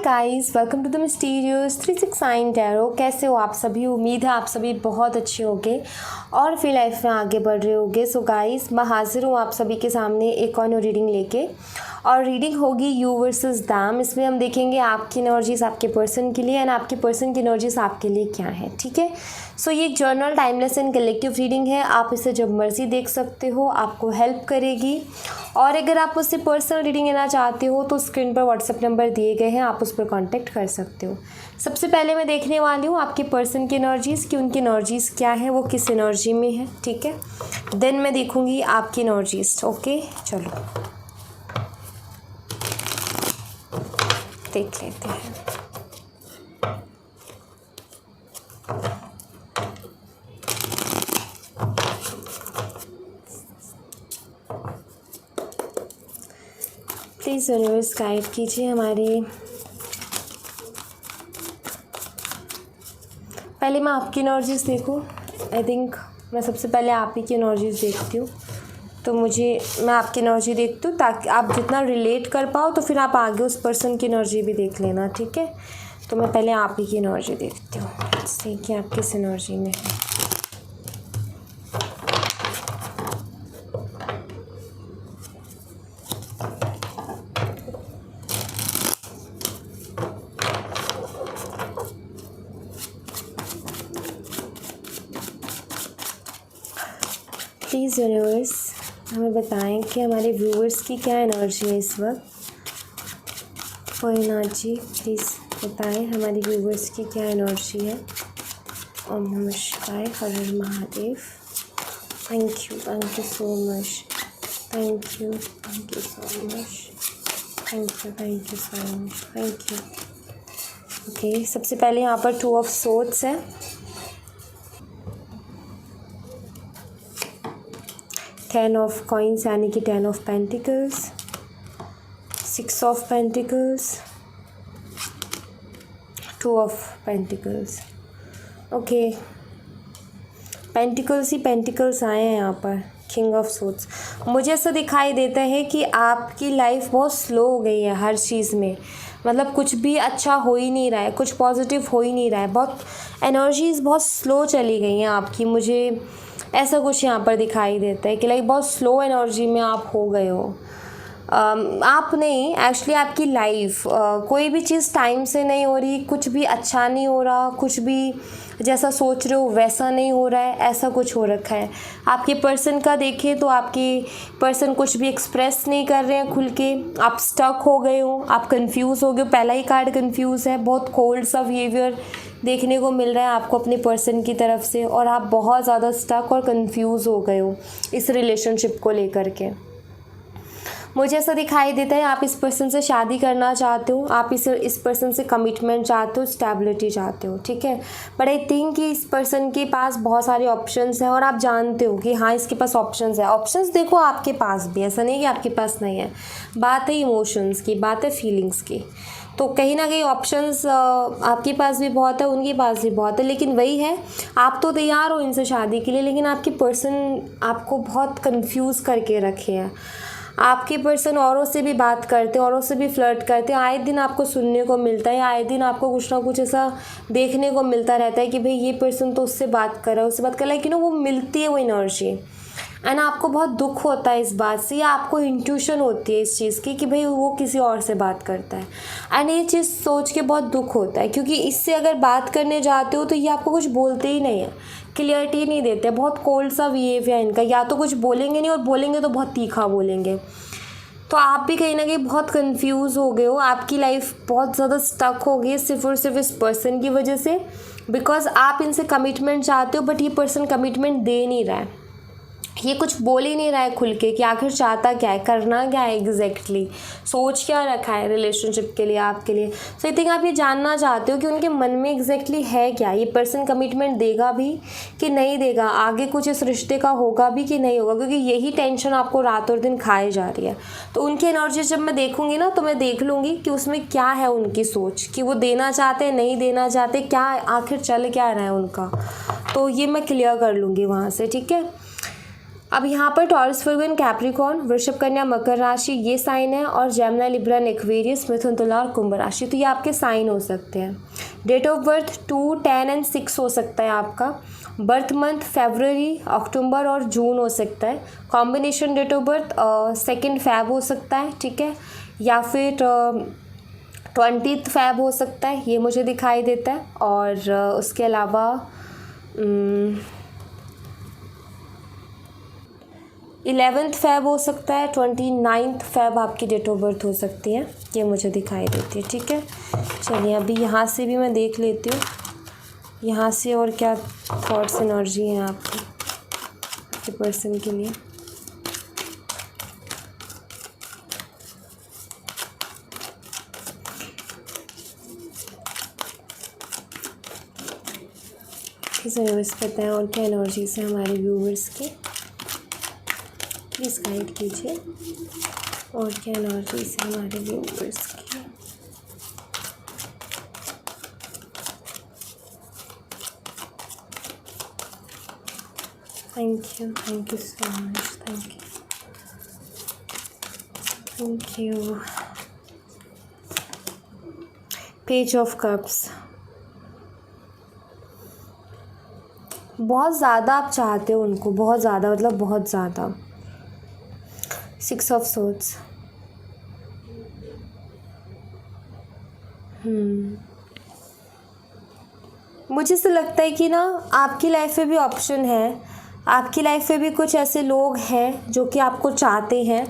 Guys, welcome to the mysterious 369 tarot. कैसे हो आप सभी? उम्मीद है आप सभी बहुत अच्छे होंगे और फिर लाइफ में आगे बढ़ रहे होंगे। सो गाइस, मैं हाजिर हूँ आप सभी के सामने एक और रीडिंग लेके, और रीडिंग होगी यू वर्सेस दैम। इसमें हम देखेंगे आपकी एनर्जीज आपके पर्सन के लिए एंड आपके पर्सन की एनर्जीज आपके लिए क्या है। ठीक है, सो ये journal timeless and collective reading है। आप इसे जब मर्जी देख सकते हो, आपको हेल्प करेगी। और अगर आप उससे पर्सनल रीडिंग लेना चाहते हो तो स्क्रीन पर व्हाट्सएप नंबर दिए गए हैं, आप उस पर कांटेक्ट कर सकते हो। सबसे पहले मैं देखने वाली हूँ आपके पर्सन की एनर्जीज़ कि उनकी एनर्जीज़ क्या है, वो किस एनर्जी में है। ठीक है, देन मैं देखूँगी आपकी एनर्जीज़। ओके, चलो देख लेते हैं। प्लीज़ यूनिवर्स गाइड कीजिए हमारी। पहले मैं आपकी एनर्जीज़ देखूँ। आई थिंक मैं सबसे पहले आप ही की एनर्जीज़ देखती हूँ, तो मैं आपकी एनर्जी देखती हूँ ताकि आप जितना रिलेट कर पाओ, तो फिर आप आगे उस पर्सन की एनर्जी भी देख लेना। ठीक है, तो मैं पहले आप ही की एनर्जी देखती हूँ, देखिए आप किस एनर्जी में है। प्लीज़ यूनिवर्स हमें बताएं कि हमारे व्यूअर्स की क्या एनर्जी है इस वक्त। और एनर्जी प्लीज़ बताएं हमारे व्यूअर्स की क्या एनर्जी है। ओम नमः शिवाय, हर हर Mahadev. Thank you so much, thank you so much, thank you so much, thank you. Okay, सबसे पहले यहाँ पर 2 ऑफ सोर्ड्स है, 10 ऑफ कॉइन्स यानी कि 10 of pentacles, 6 of pentacles, 2 of pentacles. Okay, pentacles he pentacles आए हैं यहाँ पर। किंग ऑफ सोर्ड्स, मुझे ऐसा दिखाई देता है कि आपकी लाइफ बहुत स्लो हो गई है हर चीज़ में। मतलब कुछ भी अच्छा हो ही नहीं रहा है, कुछ पॉजिटिव हो ही नहीं रहा है, बहुत एनर्जीज़ बहुत स्लो चली गई हैं आपकी। मुझे ऐसा कुछ यहाँ पर दिखाई देता है कि लाइक बहुत स्लो एनर्जी में आप हो गए हो। आप नहीं, एक्चुअली आपकी लाइफ कोई भी चीज़ टाइम से नहीं हो रही, कुछ भी अच्छा नहीं हो रहा, कुछ भी जैसा सोच रहे हो वैसा नहीं हो रहा है, ऐसा कुछ हो रखा है। आपके पर्सन का देखें तो आपके पर्सन कुछ भी एक्सप्रेस नहीं कर रहे हैं खुल के, आप स्टक हो गए हो, आप कंफ्यूज हो गए हो। पहला ही कार्ड कंफ्यूज है, बहुत कोल्ड सा बिहेवियर देखने को मिल रहा है आपको अपने पर्सन की तरफ से, और आप बहुत ज़्यादा स्टक और कंफ्यूज हो गए हो इस रिलेशनशिप को लेकर के। मुझे ऐसा दिखाई देता है आप इस पर्सन से शादी करना चाहते हो, आप इस पर्सन से कमिटमेंट चाहते हो, स्टेबिलिटी चाहते हो। ठीक है, बट आई थिंक कि इस पर्सन के पास बहुत सारे ऑप्शंस हैं और आप जानते हो कि हाँ इसके पास ऑप्शंस है। ऑप्शंस देखो आपके पास भी, ऐसा नहीं कि आपके पास नहीं है। बात है इमोशंस की, बात है फीलिंग्स की, तो कहीं ना कहीं ऑप्शंस आपके पास भी बहुत है, उनके पास भी बहुत है। लेकिन वही है, आप तो तैयार हो इनसे शादी के लिए, लेकिन आपके पर्सन आपको बहुत कंफ्यूज करके रखे हैं। आपके पर्सन औरों से भी बात करते हैं, औरों से भी फ्लर्ट करते हैं। आए दिन आपको सुनने को मिलता है, आए दिन आपको कुछ ना कुछ ऐसा देखने को मिलता रहता है कि भाई ये पर्सन तो उससे बात कर रहा है, उससे बात कर रहा है, कि वो मिलती है वो एनर्जी। एंड आपको बहुत दुख होता है इस बात से, या आपको इंट्यूशन होती है इस चीज़ की कि भाई वो किसी और से बात करता है। एंड ये चीज़ सोच के बहुत दुख होता है, क्योंकि इससे अगर बात करने जाते हो तो ये आपको कुछ बोलते ही नहीं है, क्लियरिटी नहीं देते, बहुत कोल्ड सा बिहेव है इनका। या तो कुछ बोलेंगे नहीं, और बोलेंगे तो बहुत तीखा बोलेंगे। तो आप भी कहीं ना कहीं बहुत कंफ्यूज हो गए हो, आपकी लाइफ बहुत ज़्यादा स्टक हो गई है सिर्फ और सिर्फ इस पर्सन की वजह से। बिकॉज आप इनसे कमिटमेंट चाहते हो, बट ये पर्सन कमिटमेंट दे नहीं रहा है, ये कुछ बोल ही नहीं रहा है खुल के कि आखिर चाहता क्या है, करना क्या है एग्जैक्टली, सोच क्या रखा है रिलेशनशिप के लिए, आपके लिए। सो आई थिंक आप ये जानना चाहते हो कि उनके मन में एग्जैक्टली है क्या, ये पर्सन कमिटमेंट देगा भी कि नहीं देगा, आगे कुछ इस रिश्ते का होगा भी कि नहीं होगा, क्योंकि यही टेंशन आपको रात और दिन खाए जा रही है। तो उनकी एनर्जी जब मैं देखूंगी ना, तो मैं देख लूँगी कि उसमें क्या है उनकी सोच, कि वो देना चाहते हैं, नहीं देना चाहते, क्या आखिर चल क्या रहा है उनका। तो ये मैं क्लियर कर लूँगी वहाँ से। ठीक है, अब यहाँ पर टॉरस, वर्गो, कैप्रिकॉर्न, वृषभ, कन्या, मकर राशि ये साइन है, और जेमिनी, लिब्रा, एक्वेरियस, मिथुन, तुला और कुंभ राशि, तो ये आपके साइन हो सकते हैं। डेट ऑफ बर्थ 2, 10 एंड 6 हो सकता है आपका। बर्थ मंथ फरवरी, अक्टूबर और जून हो सकता है। Combination date of birth 2 Feb हो सकता है, ठीक है, या फिर 20 Feb हो सकता है, ये मुझे दिखाई देता है। और उसके अलावा 11 Feb हो सकता है, 29 Feb आपकी डेट ऑफ बर्थ हो सकती है, ये मुझे दिखाई देती है, ठीक है। चलिए अभी यहाँ से भी मैं देख लेती हूँ, यहाँ से और क्या थॉट्स एनर्जी हैं आपके पर्सन के लिए। यूनिवर्स बताएं और क्या एनर्जीज है हमारे व्यूवर्स के, प्लीज़ गाइड कीजिए। और क्या एनर्जीज है हमारे व्यूवर्स की। Thank you so much, thank you. Page of cups, बहुत ज़्यादा आप चाहते हो उनको, बहुत ज़्यादा, मतलब बहुत ज़्यादा। 6 ऑफ सोर्ड्स, मुझे ऐसा लगता है कि ना आपकी लाइफ में भी ऑप्शन है, आपकी लाइफ में भी कुछ ऐसे लोग हैं जो कि आपको चाहते हैं,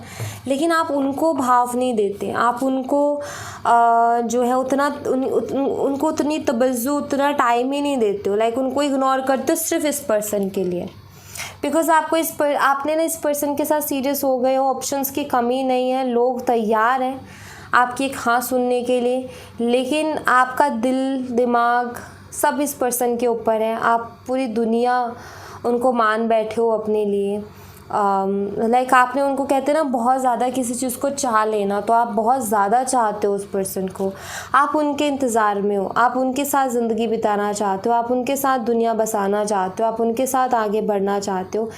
लेकिन आप उनको भाव नहीं देते, आप उनको जो है उनको उतनी तवज्जो, उतना टाइम ही नहीं देते हो, लाइक उनको इग्नोर करते हो सिर्फ इस पर्सन के लिए, बिकॉज आपने ना इस पर्सन के साथ सीरियस हो गए हो। ऑप्शंस की कमी नहीं है, लोग तैयार हैं आपकी एक हाँ सुनने के लिए, लेकिन आपका दिल दिमाग सब इस पर्सन के ऊपर है। आप पूरी दुनिया उनको मान बैठे हो अपने लिए, लाइक आपने उनको, कहते हैं ना बहुत ज़्यादा किसी चीज़ को चाह लेना, तो आप बहुत ज़्यादा चाहते हो उस पर्सन को, आप उनके इंतज़ार में हो, आप उनके साथ ज़िंदगी बिताना चाहते हो, आप उनके साथ दुनिया बसाना चाहते हो, आप उनके साथ आगे बढ़ना चाहते हो।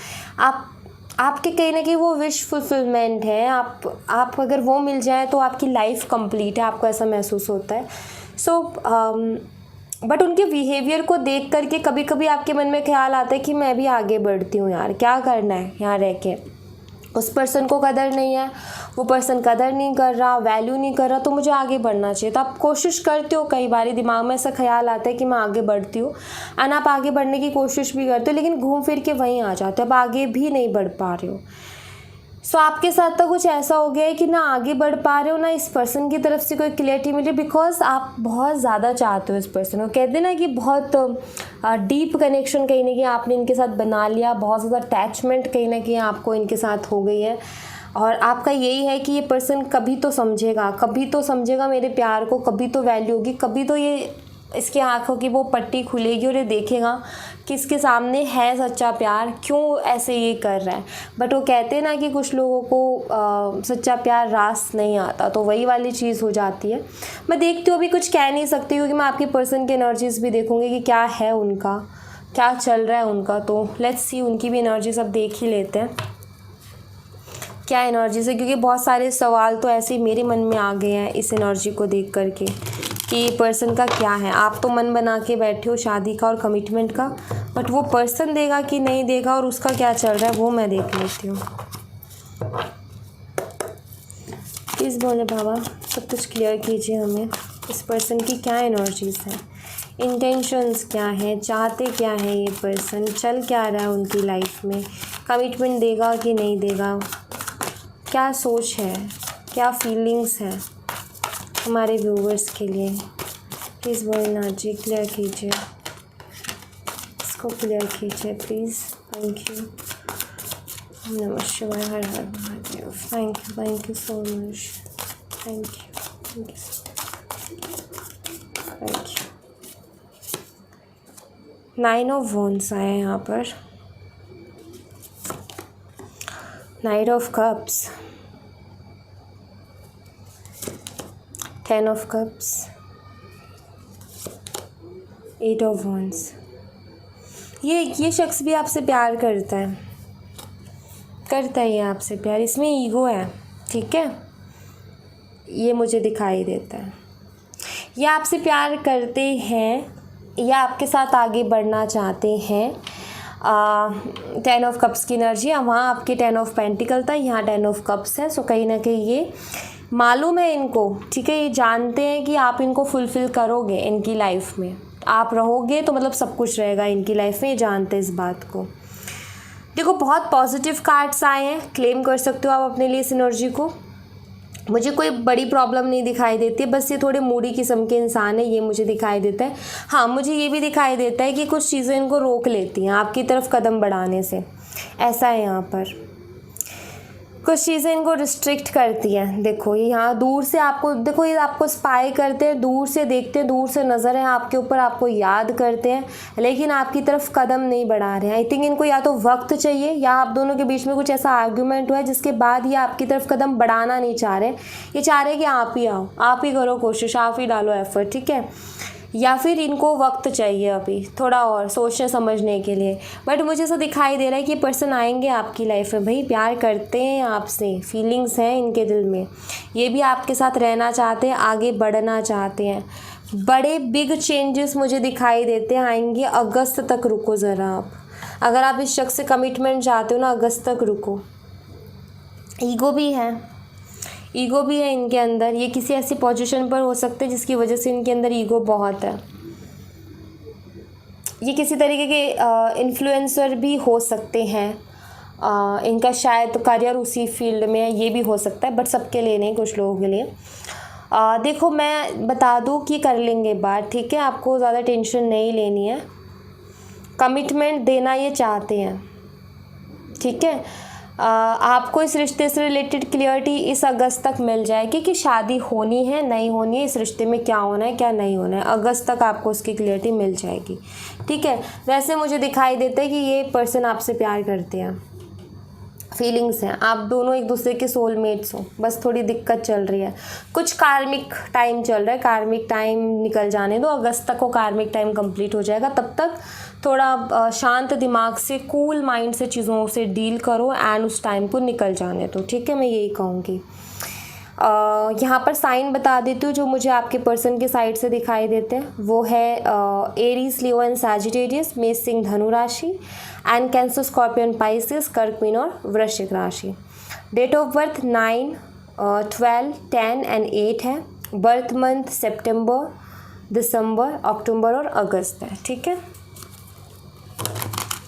आपके कहीं ना कहीं वो विश फुलफिलमेंट है। आप अगर वो मिल जाए तो आपकी लाइफ कंप्लीट है, आपको ऐसा महसूस होता है। सो बट उनके बिहेवियर को देख करके कभी कभी आपके मन में ख्याल आता है कि मैं भी आगे बढ़ती हूँ यार, क्या करना है यहाँ रह के। उस पर्सन को कदर नहीं है, वो पर्सन कदर नहीं कर रहा, वैल्यू नहीं कर रहा, तो मुझे आगे बढ़ना चाहिए। तो आप कोशिश करते हो, कई बार दिमाग में ऐसा ख्याल आता है कि मैं आगे बढ़ती हूँ, एंड आप आगे बढ़ने की कोशिश भी करते हो, लेकिन घूम फिर के वहीं आ जाते हो, अब आगे भी नहीं बढ़ पा रहे हो। सो आपके साथ तो कुछ ऐसा हो गया है कि ना आगे बढ़ पा रहे हो, ना इस पर्सन की तरफ से कोई क्लियरिटी मिली, बिकॉज आप बहुत ज़्यादा चाहते हो इस पर्सन को। कहते हैं ना कि बहुत डीप कनेक्शन कहीं ना कहीं आपने इनके साथ बना लिया, बहुत ज़्यादा अटैचमेंट कहीं ना कहीं आपको इनके साथ हो गई है, और आपका यही है कि ये पर्सन कभी तो समझेगा मेरे प्यार को, कभी तो वैल्यू होगी, कभी तो ये इसकी आंखों की वो पट्टी खुलेगी और ये देखेगा कि इसके सामने है सच्चा प्यार, क्यों ऐसे ये कर रहा है। बट वो कहते हैं ना कि कुछ लोगों को सच्चा प्यार रास नहीं आता, तो वही वाली चीज़ हो जाती है। मैं देखती हूँ, अभी कुछ कह नहीं सकती, क्योंकि मैं आपके पर्सन की एनर्जीज भी देखूँगी कि क्या है उनका, क्या चल रहा है उनका। तो लेट्स सी, उनकी भी एनर्जीज अब देख ही लेते हैं क्या एनर्जीज है, क्योंकि बहुत सारे सवाल तो ऐसे ही मेरे मन में आ गए हैं इस एनर्जी को देख करके कि पर्सन का क्या है। आप तो मन बना के बैठे हो शादी का और कमिटमेंट का, बट वो पर्सन देगा कि नहीं देगा और उसका क्या चल रहा है वो मैं देख लेती हूँ। प्लीज़ बोले बाबा, सब कुछ क्लियर कीजिए हमें, इस पर्सन की क्या एनर्जीज है, इंटेंशंस क्या है, चाहते क्या है ये पर्सन, चल क्या रहा है उनकी लाइफ में, कमिटमेंट देगा कि नहीं देगा, क्या सोच है, क्या फीलिंग्स है हमारे व्यूवर्स के लिए। प्लीज़ बोलना जी, क्लियर कीजिए, इसको क्लियर कीजिए प्लीज़। Thank you. नमः शिवाय, हर हर Mahadev. Thank you so much, thank you. 9 of wands आया है यहाँ पर, knight of cups, 10 of cups, 8 of wands. ये शख्स भी आपसे प्यार करता है, करता है ये आपसे प्यार, इसमें ईगो है, ठीक है, ये मुझे दिखाई देता है। ये आपसे प्यार करते हैं या आपके साथ आगे बढ़ना चाहते हैं। 10 ऑफ कप्स की एनर्जी, वहाँ आपके 10 ऑफ पेंटिकल था, यहाँ 10 ऑफ कप्स है। सो कहीं ना कहीं ये मालूम है इनको, ठीक है, ये जानते हैं कि आप इनको फुलफ़िल करोगे इनकी लाइफ में, आप रहोगे तो मतलब सब कुछ रहेगा इनकी लाइफ में, ये जानते हैं इस बात को। देखो बहुत पॉजिटिव कार्ड्स आए हैं, क्लेम कर सकते हो आप अपने लिए इस एनर्जी को। मुझे कोई बड़ी प्रॉब्लम नहीं दिखाई देती है, बस ये थोड़े मूडी किस्म के इंसान है, ये मुझे दिखाई देता है। हाँ, मुझे ये भी दिखाई देता है कि कुछ चीज़ें इनको रोक लेती हैं आपकी तरफ कदम बढ़ाने से, ऐसा है यहाँ पर। कुछ चीज़ें इनको रिस्ट्रिक्ट करती हैं। देखो ये यहाँ दूर से आपको, देखो ये आपको स्पाई करते हैं, दूर से देखते हैं, दूर से नज़र है आपके ऊपर, आपको याद करते हैं, लेकिन आपकी तरफ कदम नहीं बढ़ा रहे हैं। आई थिंक इनको या तो वक्त चाहिए या आप दोनों के बीच में कुछ ऐसा आर्ग्यूमेंट हुआ है जिसके बाद ये आपकी तरफ कदम बढ़ाना नहीं चाह रहे। ये चाह रहे हैं कि आप ही आओ, आप ही करो कोशिश, आप ही डालो एफर्ट, ठीक है। या फिर इनको वक्त चाहिए अभी थोड़ा और सोचने समझने के लिए। बट मुझे ऐसा दिखाई दे रहा है कि पर्सन आएंगे आपकी लाइफ में, भाई प्यार करते हैं आपसे, फीलिंग्स हैं इनके दिल में, ये भी आपके साथ रहना चाहते हैं, आगे बढ़ना चाहते हैं। बड़े बिग चेंजेस मुझे दिखाई देते हैं आएंगे अगस्त तक। रुको ज़रा आप, अगर आप इस शख्स से कमिटमेंट चाहते हो ना, अगस्त तक रुको। ईगो भी है, ईगो भी है इनके अंदर। ये किसी ऐसी पोजीशन पर हो सकते हैं जिसकी वजह से इनके अंदर ईगो बहुत है। ये किसी तरीके के इन्फ्लुएंसर भी हो सकते हैं, इनका शायद करियर उसी फील्ड में है, ये भी हो सकता है, बट सबके लिए नहीं, कुछ लोगों के लिए। देखो मैं बता दूँ कि कर लेंगे बात, ठीक है, आपको ज़्यादा टेंशन नहीं लेनी है। कमिटमेंट देना ये चाहते हैं, ठीक है। आपको इस रिश्ते से रिलेटेड क्लियरिटी इस अगस्त तक मिल जाएगी कि शादी होनी है नहीं होनी है, इस रिश्ते में क्या होना है क्या नहीं होना है, अगस्त तक आपको उसकी क्लियरिटी मिल जाएगी, ठीक है। वैसे मुझे दिखाई देता है कि ये पर्सन आपसे प्यार करते हैं, फीलिंग्स हैं, आप दोनों एक दूसरे के सोलमेट्स हो, बस थोड़ी दिक्कत चल रही है, कुछ कार्मिक टाइम चल रहा है, कार्मिक टाइम निकल जाने दो, अगस्त तक को कार्मिक टाइम कंप्लीट हो जाएगा। तब तक थोड़ा शांत दिमाग से, कूल माइंड से चीज़ों से डील करो एंड उस टाइम को निकल जाने दो, ठीक है, मैं यही कहूँगी। यहाँ पर साइन बता देती हूँ जो मुझे आपके पर्सन के साइड से दिखाई देते हैं, वो है एरीज, लियो एंड सैजिटेरियस, मेष सिंह धनु राशि, एंड कैंसर, स्कॉर्पियन, पाइसेस, कर्क, मीन और वृश्चिक राशि। डेट ऑफ बर्थ 9, 12, 10 एंड 8 है। बर्थ मंथ सितंबर, दिसंबर, अक्टूबर और अगस्त है, ठीक है।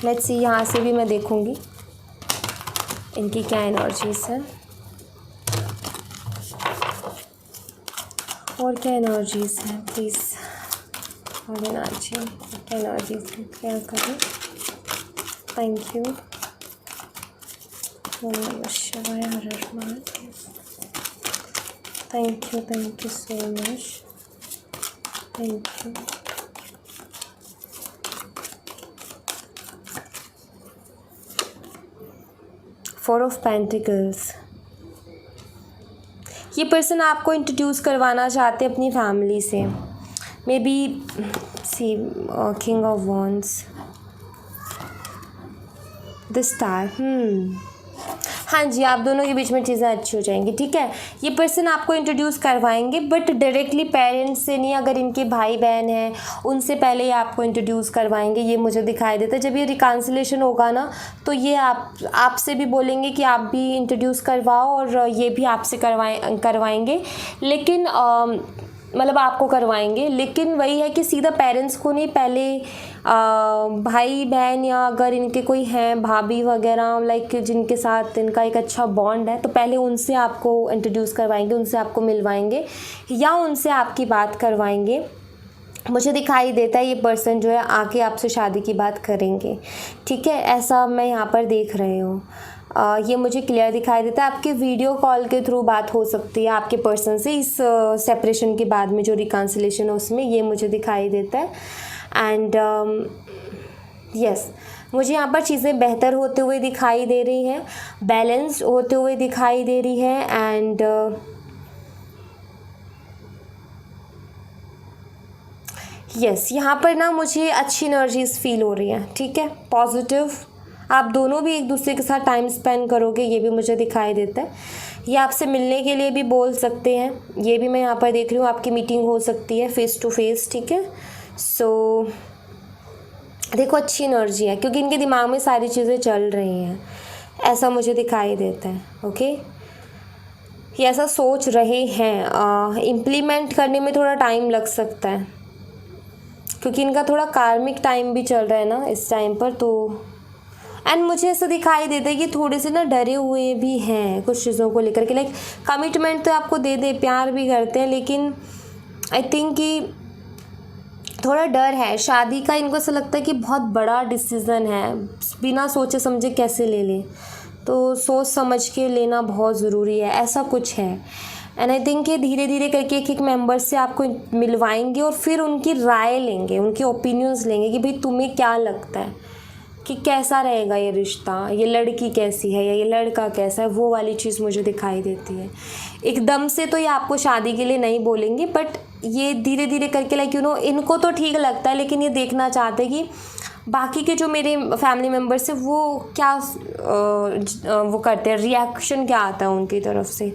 लेट्स सी, यहाँ से भी मैं देखूँगी इनकी क्या एनर्जीज है और क्या एनर्जीज हैं, प्लीज़। और एनर्जी क्या एनर्जीज है, क्या करें। Thank you. ओम नमः शिवाय, हर हर Mahadev. Thank you so much, thank you. Four of pentacles, ये पर्सन आपको इंट्रोड्यूस करवाना चाहते हैं अपनी फैमिली से, maybe see king of wands, the star. हाँ जी, आप दोनों के बीच में चीज़ें अच्छी हो जाएंगी, ठीक है। ये पर्सन आपको इंट्रोड्यूस करवाएंगे बट डायरेक्टली पेरेंट्स से नहीं, अगर इनके भाई बहन हैं उनसे पहले ये आपको इंट्रोड्यूस करवाएंगे, ये मुझे दिखाई देता है। जब ये रिकन्सिलेशन होगा ना, तो ये आपसे भी बोलेंगे कि आप भी इंट्रोड्यूस करवाओ, और ये भी आपसे करवाएंगे, लेकिन मतलब आपको करवाएंगे, लेकिन वही है कि सीधा पेरेंट्स को नहीं, पहले भाई बहन या अगर इनके कोई हैं भाभी वगैरह, लाइक जिनके साथ इनका एक अच्छा बॉन्ड है, तो पहले उनसे आपको इंट्रोड्यूस करवाएंगे, उनसे आपको मिलवाएंगे या उनसे आपकी बात करवाएंगे। मुझे दिखाई देता है ये पर्सन जो है आके आपसे शादी की बात करेंगे, ठीक है, ऐसा मैं यहाँ पर देख रही हूँ। ये मुझे क्लियर दिखाई देता है। आपके वीडियो कॉल के थ्रू बात हो सकती है आपके पर्सन से इस सेपरेशन के बाद में, जो रिकन्सिलेशन है उसमें, ये मुझे दिखाई देता है। एंड यस, मुझे यहाँ पर चीज़ें बेहतर होते हुए दिखाई दे रही हैं, बैलेंस्ड होते हुए दिखाई दे रही है। एंड यस, यहाँ पर ना मुझे अच्छी एनर्जीज फील हो रही हैं, ठीक है, पॉजिटिव आप दोनों भी एक दूसरे के साथ टाइम स्पेंड करोगे, ये भी मुझे दिखाई देता है। ये आपसे मिलने के लिए भी बोल सकते हैं, ये भी मैं यहाँ पर देख रही हूँ। आपकी मीटिंग हो सकती है फेस टू फेस, ठीक है। सो देखो अच्छी एनर्जी है, क्योंकि इनके दिमाग में सारी चीज़ें चल रही हैं, ऐसा मुझे दिखाई देता है। ओके, ये ऐसा सोच रहे हैं, इम्प्लीमेंट करने में थोड़ा टाइम लग सकता है, क्योंकि इनका थोड़ा कार्मिक टाइम भी चल रहा है ना इस टाइम पर। तो एंड मुझे ऐसा दिखाई देता है कि थोड़े से ना डरे हुए भी हैं कुछ चीज़ों को लेकर के। लाइक कमिटमेंट तो आपको दे दे, प्यार भी करते हैं, लेकिन आई थिंक कि थोड़ा डर है शादी का। इनको ऐसा लगता है कि बहुत बड़ा डिसीज़न है, बिना सोचे समझे कैसे ले लें, तो सोच समझ के लेना बहुत ज़रूरी है, ऐसा कुछ है। एंड आई थिंक कि धीरे धीरे करके एक एक मेंबर से आपको मिलवाएंगे और फिर उनकी राय लेंगे, उनके ओपिनियंस लेंगे कि भाई तुम्हें क्या लगता है कि कैसा रहेगा ये रिश्ता, ये लड़की कैसी है या ये लड़का कैसा है, वो वाली चीज़ मुझे दिखाई देती है। एकदम से तो ये आपको शादी के लिए नहीं बोलेंगे, बट ये धीरे धीरे करके लाइक इनको तो ठीक लगता है, लेकिन ये देखना चाहते हैं कि बाकी के जो मेरे फैमिली मेम्बर्स हैं वो क्या वो करते हैं, रिएक्शन क्या आता है उनकी तरफ से।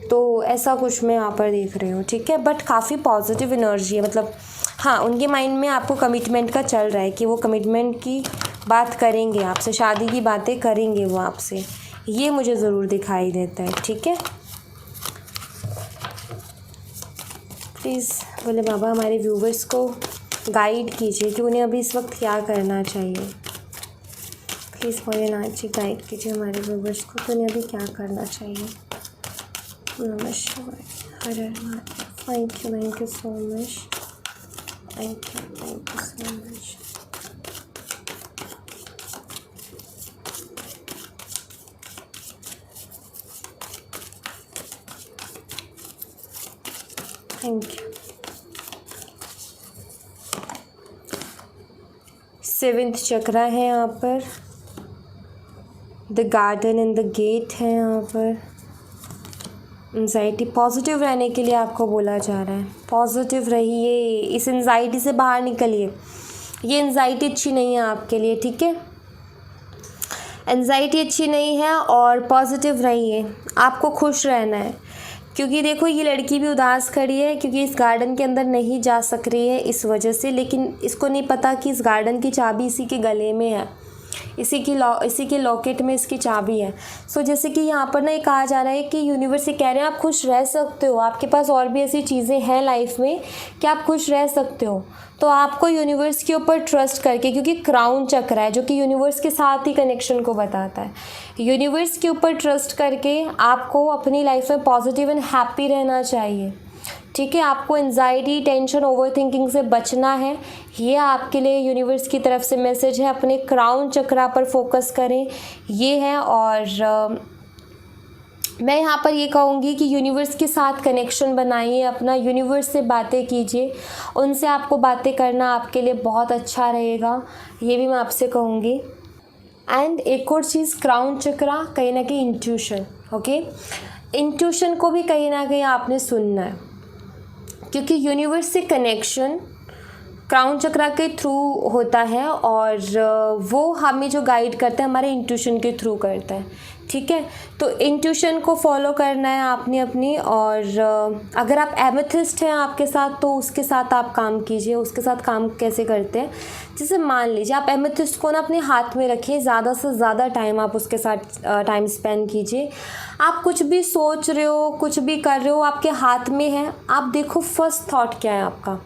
तो ऐसा कुछ मैं यहाँ पर देख रही हूँ, ठीक है। बट काफ़ी पॉजिटिव एनर्जी है, मतलब हाँ, उनके माइंड में आपको कमिटमेंट का चल रहा है कि वो कमिटमेंट की बात करेंगे आपसे, शादी की बातें करेंगे वो आपसे, ये मुझे ज़रूर दिखाई देता है, ठीक है। प्लीज़ बोले बाबा हमारे व्यूवर्स को गाइड कीजिए कि उन्हें अभी इस वक्त क्या करना चाहिए। प्लीज़ भोलेनाथ जी गाइड कीजिए हमारे व्यूवर्स को, तो उन्हें अभी क्या करना चाहिए। नमः शिवाय, हर हर Mahadev. Thank you so much, thank you so much. Thank you. 7th chakra है यहाँ पर, the garden and the gate है यहाँ पर। एंजाइटी, पॉजिटिव रहने के लिए आपको बोला जा रहा है, पॉजिटिव रहिए, इस एंजाइटी से बाहर निकलिए। ये एंजाइटी अच्छी नहीं है आपके लिए, ठीक है। एंजाइटी अच्छी नहीं है और पॉजिटिव रहिए, आपको खुश रहना है। क्योंकि देखो ये लड़की भी उदास खड़ी है, क्योंकि इस गार्डन के अंदर नहीं जा सक रही है इस वजह से, लेकिन इसको नहीं पता कि इस गार्डन की चाबी इसी के गले में है, इसी के लॉकेट में इसकी चाबी है। सो जैसे कि यहाँ पर ना ये कहा जा रहा है कि यूनिवर्स से कह रहे हैं आप खुश रह सकते हो, आपके पास और भी ऐसी चीज़ें हैं लाइफ में कि आप खुश रह सकते हो। तो आपको यूनिवर्स के ऊपर ट्रस्ट करके, क्योंकि क्राउन चक्र है जो कि यूनिवर्स के साथ ही कनेक्शन को बताता है, यूनिवर्स के ऊपर ट्रस्ट करके आपको अपनी लाइफ में पॉजिटिव एंड हैप्पी रहना चाहिए, ठीक है। आपको एंजाइटी, टेंशन, ओवर थिंकिंग से बचना है, ये आपके लिए यूनिवर्स की तरफ से मैसेज है। अपने क्राउन चक्रा पर फोकस करें, ये है। और मैं यहाँ पर ये कहूँगी कि यूनिवर्स के साथ कनेक्शन बनाइए अपना, यूनिवर्स से बातें कीजिए, उनसे आपको बातें करना आपके लिए बहुत अच्छा रहेगा, ये भी मैं आपसे कहूँगी। एंड एक और चीज़, क्राउन चक्रा कहीं ना कहीं इंट्यूशन, ओके, इंट्यूशन को भी कहीं ना कहीं आपने सुनना है, क्योंकि यूनिवर्स से कनेक्शन क्राउन चक्रा के थ्रू होता है और वो हमें जो गाइड करता है हमारे इंट्यूशन के थ्रू करता है, ठीक है। तो इंट्यूशन को फॉलो करना है आपने अपनी। और अगर आप एमेथिस्ट हैं आपके साथ, तो उसके साथ आप काम कीजिए। उसके साथ काम कैसे करते हैं, जैसे मान लीजिए आप एमेथिस्ट को ना अपने हाथ में रखिए, ज़्यादा से ज़्यादा टाइम आप उसके साथ टाइम स्पेंड कीजिए। आप कुछ भी सोच रहे हो, कुछ भी कर रहे हो, आपके हाथ में है, आप देखो फर्स्ट थॉट क्या है आपका,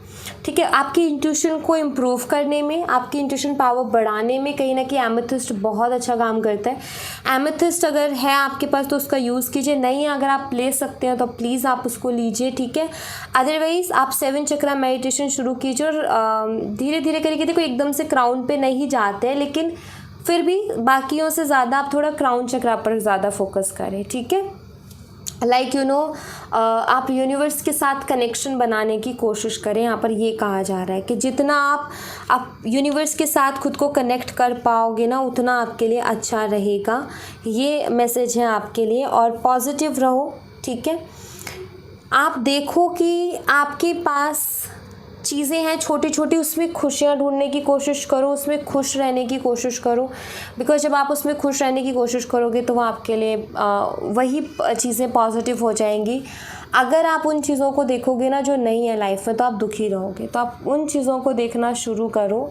ठीक है। आपकी इंट्यूशन को इम्प्रूव करने में, आपकी इंट्यूशन पावर बढ़ाने में कहीं ना कहीं एमेथिस्ट बहुत अच्छा काम करता है। एमेथिस्ट अगर है आपके पास तो उसका यूज़ कीजिए, नहीं अगर आप ले सकते हैं तो प्लीज़ आप उसको लीजिए, ठीक है। अदरवाइज़ आप 7 चक्रा मेडिटेशन शुरू कीजिए और धीरे धीरे करके, देखो एकदम से क्राउन पे नहीं जाते हैं, लेकिन फिर भी बाकियों से ज़्यादा आप थोड़ा क्राउन चक्रा पर ज़्यादा फोकस करें, ठीक है। लाइक आप यूनिवर्स के साथ कनेक्शन बनाने की कोशिश करें। यहाँ पर ये कहा जा रहा है कि जितना आप यूनिवर्स के साथ खुद को कनेक्ट कर पाओगे ना, उतना आपके लिए अच्छा रहेगा, ये मैसेज है आपके लिए। और पॉजिटिव रहो, ठीक है। आप देखो कि आपके पास चीज़ें हैं छोटी छोटी, उसमें खुशियाँ ढूंढने की कोशिश करो, उसमें खुश रहने की कोशिश करो। बिकॉज जब आप उसमें खुश रहने की कोशिश करोगे तो वह आपके लिए वही चीज़ें पॉजिटिव हो जाएंगी। अगर आप उन चीज़ों को देखोगे ना जो नहीं है लाइफ में, तो आप दुखी रहोगे। तो आप उन चीज़ों को देखना शुरू करो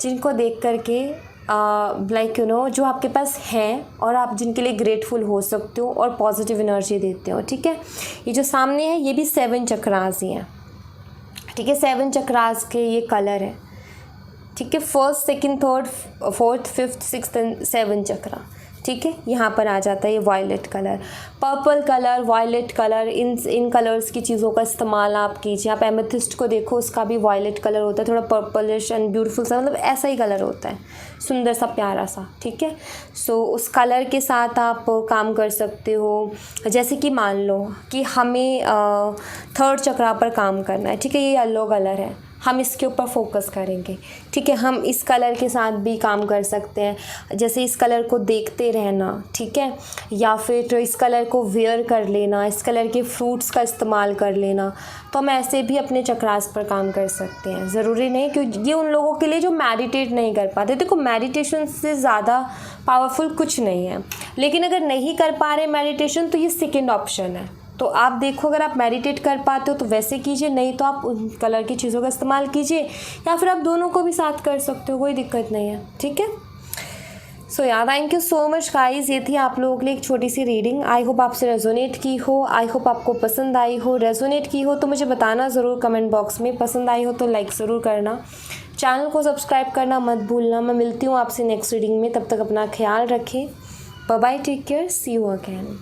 जिनको देख करके लाइक यू नो जो आपके पास हैं और आप जिनके लिए ग्रेटफुल हो सकते हो और पॉजिटिव एनर्जी देते हो। ठीक है, ये जो सामने है ये भी 7 चक्रास ही हैं। ठीक है, 7 चक्रास के ये कलर है। ठीक है, 1st, 2nd, 3rd, 4th, 5th, 6th and 7 चक्रा। ठीक है, यहाँ पर आ जाता है ये violet colour, purple colour, violet colour. इन कलर्स की चीज़ों का इस्तेमाल आप कीजिए। आप एमेथिस्ट को देखो, उसका भी वायलेट कलर होता है, थोड़ा पर्पलिश एंड ब्यूटीफुल सा, मतलब ऐसा ही कलर होता है, सुंदर सा, प्यारा सा। ठीक है, सो उस कलर के साथ आप काम कर सकते हो। जैसे कि मान लो कि हमें 3rd चक्रा पर काम करना है। ठीक है, ये येलो कलर है, हम इसके ऊपर फोकस करेंगे। ठीक है, हम इस कलर के साथ भी काम कर सकते हैं, जैसे इस कलर को देखते रहना। ठीक है, या फिर इस कलर को वेयर कर लेना, इस कलर के फ्रूट्स का इस्तेमाल कर लेना। तो हम ऐसे भी अपने चक्रास पर काम कर सकते हैं। ज़रूरी नहीं, क्योंकि ये उन लोगों के लिए जो मेडिटेट नहीं कर पाते। देखो, मेडिटेशन से ज़्यादा पावरफुल कुछ नहीं है, लेकिन अगर नहीं कर पा रहे मेडिटेशन तो ये सेकेंड ऑप्शन है। तो आप देखो, अगर आप मेडिटेट कर पाते हो तो वैसे कीजिए, नहीं तो आप उन कलर की चीज़ों का इस्तेमाल कीजिए, या फिर आप दोनों को भी साथ कर सकते हो, कोई दिक्कत नहीं है। ठीक है, सो यार thank you so much guys. ये थी आप लोगों के लिए एक छोटी सी रीडिंग। आई होप आपसे रेजोनेट की हो, आई होप आपको पसंद आई हो। रेजोनेट की हो तो मुझे बताना ज़रूर कमेंट बॉक्स में, पसंद आई हो तो लाइक ज़रूर करना, चैनल को सब्सक्राइब करना मत भूलना। मैं मिलती हूँ आपसे नेक्स्ट रीडिंग में, तब तक अपना ख्याल रखें। Bye bye, take care, see you again.